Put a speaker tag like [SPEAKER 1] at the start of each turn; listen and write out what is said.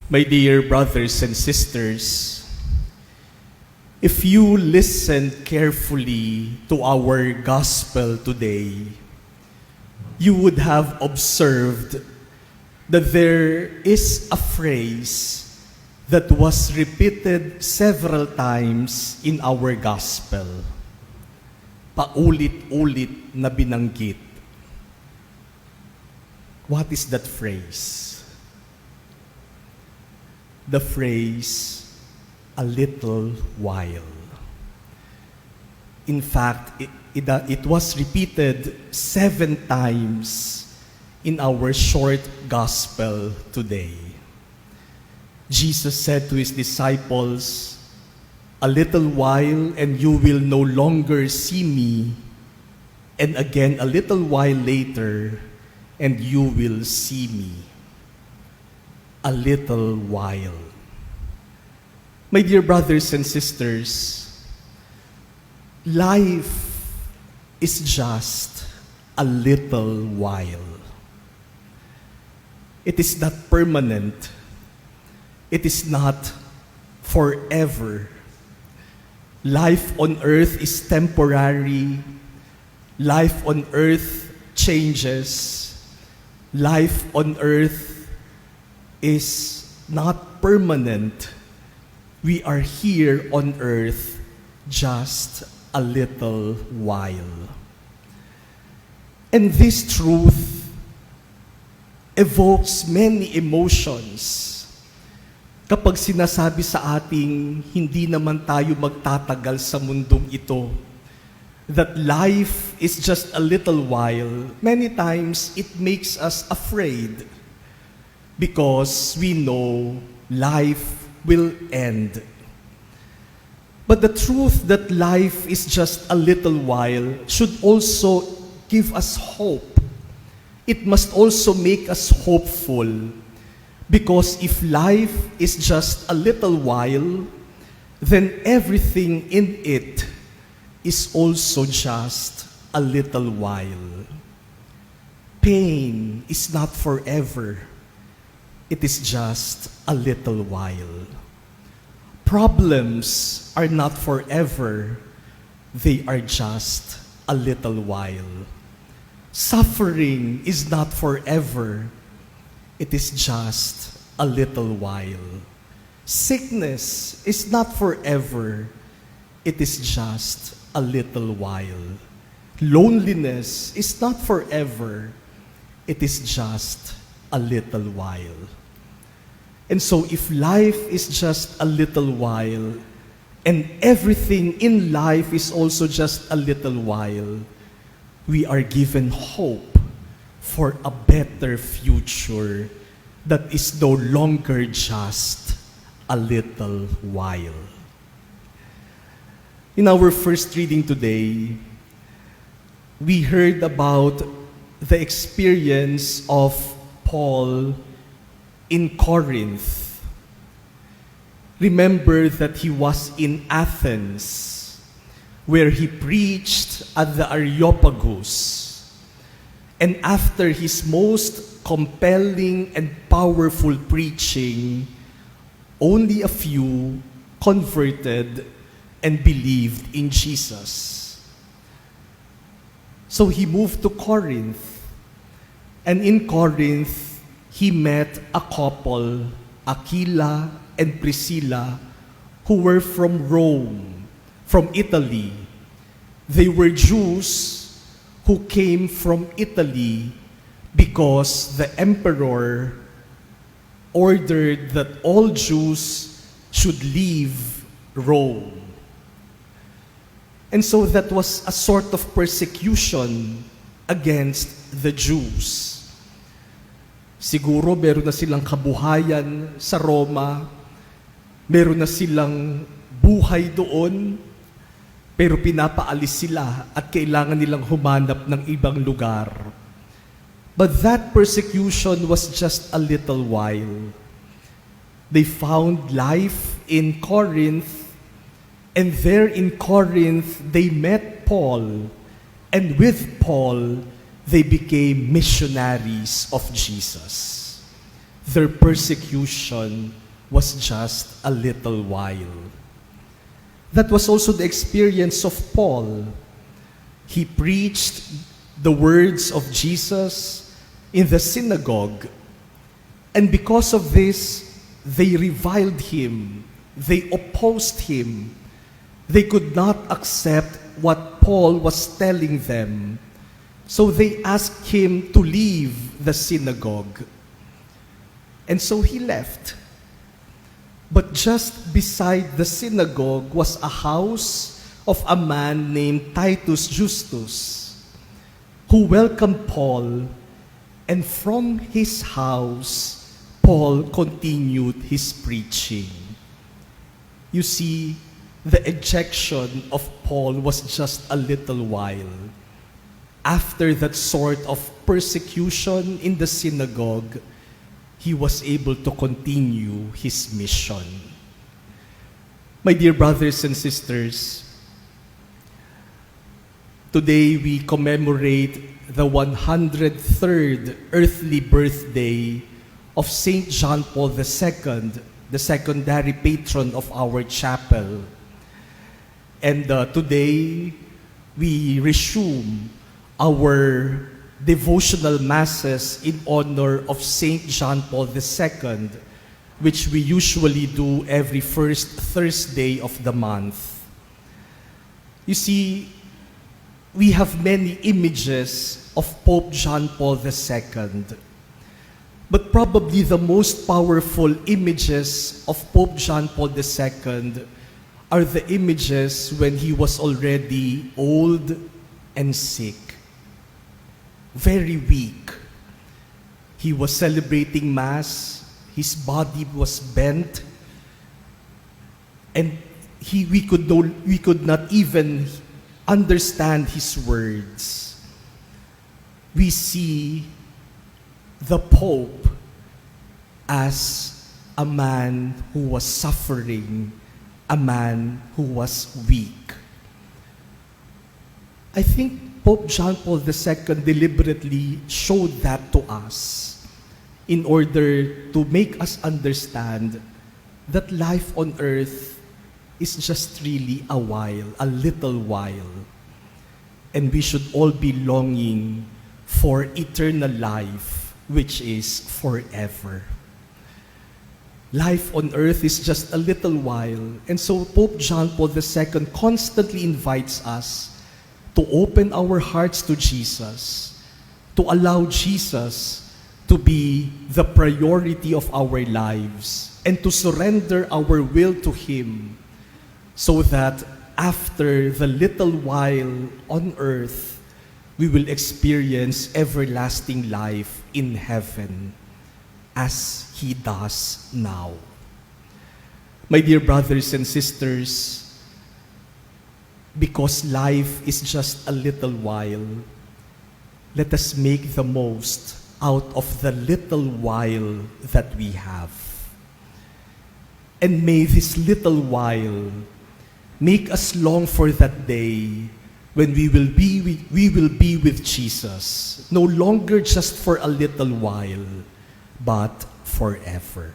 [SPEAKER 1] My dear brothers and sisters, if you listen carefully to our gospel today, you would have observed that there is a phrase that was repeated several times in our gospel. Paulit-ulit na binanggit. What is that phrase? The phrase, a little while. In fact, it was repeated 7 times in our short gospel today. Jesus said to his disciples, "A little while and you will no longer see me, and again a little while later and you will see me." A little while. My dear brothers and sisters, life is just a little while. It is not permanent. It is not forever. Life on earth is temporary. Life on earth changes. Life on earth is not permanent. We are here on earth just a little while. And this truth evokes many emotions. Kapag sinasabi sa ating hindi naman tayo magtatagal sa mundong ito, that life is just a little while, many times it makes us afraid. Because we know life will end. But the truth that life is just a little while should also give us hope. It must also make us hopeful. Because if life is just a little while, then everything in it is also just a little while. Pain is not forever. It is just a little while. Problems are not forever. They are just a little while. Suffering is not forever. It is just a little while. Sickness is not forever. It is just a little while. Loneliness is not forever. It is just a little while. And so if life is just a little while, and everything in life is also just a little while, we are given hope for a better future that is no longer just a little while. In our first reading today, we heard about the experience of Paul in Corinth. Remember that he was in Athens, where he preached at the Areopagus. And after his most compelling and powerful preaching, only a few converted and believed in Jesus. So he moved to Corinth. And in Corinth, he met a couple, Aquila and Priscilla, who were from Rome, from Italy. They were Jews who came from Italy because the emperor ordered that all Jews should leave Rome. And so that was a sort of persecution against the Jews. Siguro meron na silang kabuhayan sa Roma, meron na silang buhay doon, pero pinapaalis sila at kailangan nilang humanap ng ibang lugar. But that persecution was just a little while. They found life in Corinth, and there in Corinth they met Paul, and with Paul they became missionaries of Jesus. their persecution was just a little while. That was also the experience of Paul. He preached the words of Jesus in the synagogue, and because of this, they reviled him, they opposed him. They could not accept what Paul was telling them, so they asked him to leave the synagogue. And so he left. But just beside the synagogue was a house of a man named Titus Justus, who welcomed Paul, and from his house, Paul continued his preaching. You see, the ejection of Paul was just a little while. After that sort of persecution in the synagogue, he was able to continue his mission. My dear brothers and sisters, today we commemorate the 103rd earthly birthday of Saint John Paul II, the secondary patron of our chapel. And today we resume our devotional masses in honor of Saint John Paul II, which we usually do every first Thursday of the month. You see, we have many images of Pope John Paul II, but probably the most powerful images of Pope John Paul II are the images when he was already old and sick, very weak. He was celebrating Mass, his body was bent, and we could not even understand his words. We see the Pope as a man who was suffering, a man who was weak. I think Pope John Paul II deliberately showed that to us in order to make us understand that life on earth is just really a while, a little while. And we should all be longing for eternal life, which is forever. Life on earth is just a little while. And so Pope John Paul II constantly invites us to open our hearts to Jesus, to allow Jesus to be the priority of our lives, and to surrender our will to Him, so that after the little while on earth, we will experience everlasting life in heaven, as He does now. My dear brothers and sisters, because life is just a little while, let us make the most out of the little while that we have. And may this little while make us long for that day when we will be with Jesus, no longer just for a little while, but forever.